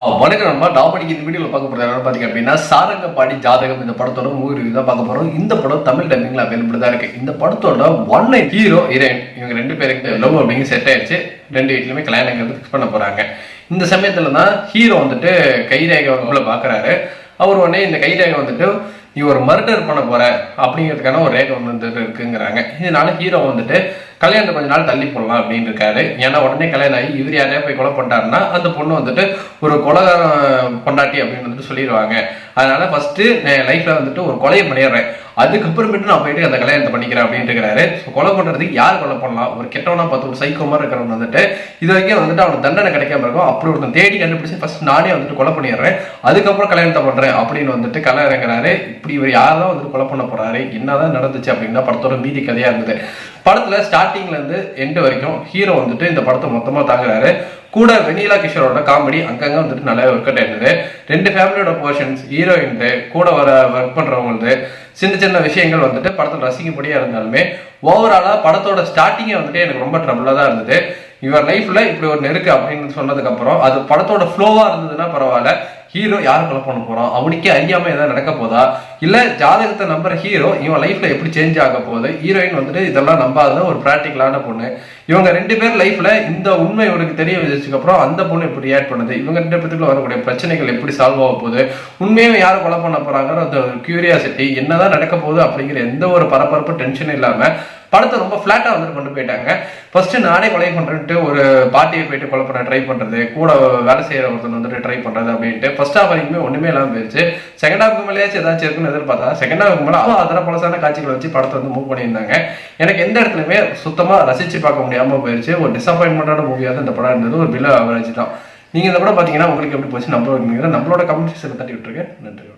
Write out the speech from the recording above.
வணக்கம் நண்பா. நாம இந்த வீடியோவில் பார்க்க போகிறது என்னன்னு பார்த்தீங்க அப்படின்னா சாரங்கபாணி ஜாதகம் இந்த படத்தோட மூவி ரிவ்யூ தான் பார்க்க போகிறோம். இந்த படம் தமிழ் டப்பிங்கில் அவைலபிள் தான் இருக்குது. இந்த படத்தோட ஒன் நைட் ஹீரோ ஹீரோயின் இவங்க ரெண்டு பேருக்கு லவ் அப்படிங்க செட் ஆயிடுச்சு. ரெண்டு வீட்லையுமே கல்யாணங்கிறது ஃபிக்ஸ் பண்ண போகிறாங்க. இந்த சமயத்தில் தான் ஹீரோ வந்துட்டு கைரேகை பார்க்குறாரு. அவர் உடனே இந்த கைரேகை வந்துட்டு நீ ஒரு மர்டர் பண்ண போற அப்படிங்கிறதுக்கான ஒரு ரேகை வந்துட்டு இருக்குங்கிறாங்க. இதனால ஹீரோ வந்துட்டு கல்யாணத்தை கொஞ்ச நாள் தள்ளி போடலாம் அப்படின்னு இருக்காரு. ஏன்னா உடனே கல்யாணம் ஆகி இவர் யாரையா போய் கொலை பண்ணிட்டாருன்னா அந்த பொண்ணு வந்துட்டு ஒரு கொலைகாரம் பொண்டாட்டி அப்படின்னு வந்துட்டு சொல்லிடுவாங்க. அதனால ஃபர்ஸ்ட் லைஃப்ல வந்துட்டு ஒரு கொலையை பண்ணிடுறேன், அதுக்கப்புறமேட்டு நான் போயிட்டு அந்த கல்யாணத்தை பண்ணிக்கிறேன் அப்படின்னு இருக்கிறாரு. கொலை பண்றதுக்கு யார் கொலை பண்ணலாம்? ஒரு கெட்டவனா பார்த்து ஒரு சைக்கோ மாதிரி இருக்கிறவன் வந்துட்டு இது வரைக்கும் வந்துட்டு அவனுக்கு தண்டனை கிடைக்காம இருக்கும். அப்படி ஒருத்தன் தேடி கண்டுபிடிச்சு ஃபர்ஸ்ட் நானே வந்துட்டு கொலை பண்ணிடுறேன், அதுக்கப்புறம் கல்யாணத்தை பண்றேன் அப்படின்னு வந்துட்டு கலை இறங்குறாரு. இப்படி இவர் யாரெல்லாம் வந்துட்டு கொலை பண்ண போறாரு, என்னதான் நடந்துச்சு அப்படின்னா படத்தோட மீதி கதையா இருந்தது. படத்துல ஸ்டார்டிங்ல இருந்து எண்டு வரைக்கும் ஹீரோ வந்துட்டு இந்த படத்தை மொத்தமா தாங்குறாரு. கூட வெனிலா கிஷோரோட காமெடி அங்கங்க வந்துட்டு நல்லா ஒர்க் அவுட் ஆயிருந்தது. ரெண்டு ஃபேமிலியோட போர்ஷன்ஸ், ஹீரோயின் கூட வர ஒர்க் பண்றவங்களுக்கு சின்ன சின்ன விஷயங்கள் வந்துட்டு படத்தில் ரசிக்கப்படியா இருந்தாலுமே ஓவராலா படத்தோட ஸ்டார்டிங்கே வந்துட்டு எனக்கு ரொம்ப ட்ரபிளா தான் இருந்தது. இவர் லைஃப்ல இப்படி ஒரு நெருக்கு அப்படின்னு சொன்னதுக்கு அப்புறம் அது படத்தோட ஃப்ளோவா இருந்ததுன்னா பரவாயில்ல. ஹீரோ யாரை கொலை பண்ண போறான், அவனுக்கே அறியாம ஏதாவது நடக்க போதா, இல்ல ஜாதகத்தை நம்புற ஹீரோ இவன் லைஃப்ல எப்படி சேஞ்ச் ஆக போகுது. ஹீரோயின் வந்துட்டு இதெல்லாம் நம்பாத ஒரு பிராக்டிகலான பொண்ணு. இவங்க ரெண்டு பேர் லைஃப்ல இந்த உண்மை இவருக்கு தெரிய வச்சதுக்கு அப்புறம் அந்த பொண்ணு எப்படி ரியாக்ட் பண்ணுது, இவங்க ரெண்டு பேருக்குள்ள வரக்கூடிய பிரச்சனைகள் எப்படி சால்வ் ஆக போகுது, உண்மையை யாரை கொலை பண்ண போறாங்கிற அந்த கியூரியாசிட்டி, என்னதான் நடக்க போகுது அப்படிங்கிற எந்த ஒரு பரபரப்பு டென்ஷன் இல்லாம படத்தை ரொம்ப ஃபிளாட்டா வந்துட்டு கொண்டு போயிட்டாங்க. ஃபர்ஸ்ட் நானே கொலை பண்றேன்ட்டு ஒரு பார்ட்டியை போயிட்டு கொலை பண்ண ட்ரை பண்றது, கூட வேலை செய்யற ஒருத்தன் வந்துட்டு ட்ரை பண்றது அப்படின்ட்டு ஃபர்ஸ்ட் ஹாஃப் வரைக்குமே ஒண்ணுமே இல்லாம போயிருச்சு. செகண்ட் ஹாஃப்க்கு மேலேயாச்சும் ஏதாச்சும் இருக்குன்னு எதிர்பார்த்தா செகண்ட் ஹாஃப்க்கு மேலே அதர பழசான காட்சிகளை வச்சு படத்தை வந்து மூவ் பண்ணியிருந்தாங்க. எனக்கு எந்த இடத்துலையுமே சுத்தமா ரசிச்சு பார்க்க முடியாம போயிருச்சு. ஒரு டிசப்பாயின்மெண்டான மூவியாக இந்த படம் இருந்தது. ஒரு பிலோ அவரேஜ் தான். நீங்க இந்த படம் பாத்தீங்கன்னா உங்களுக்கு எப்படி போச்சு நம்மளோட கமெண்ட் செக்ஷன்ல தட்டி விட்டுருக்கேன். நன்றி.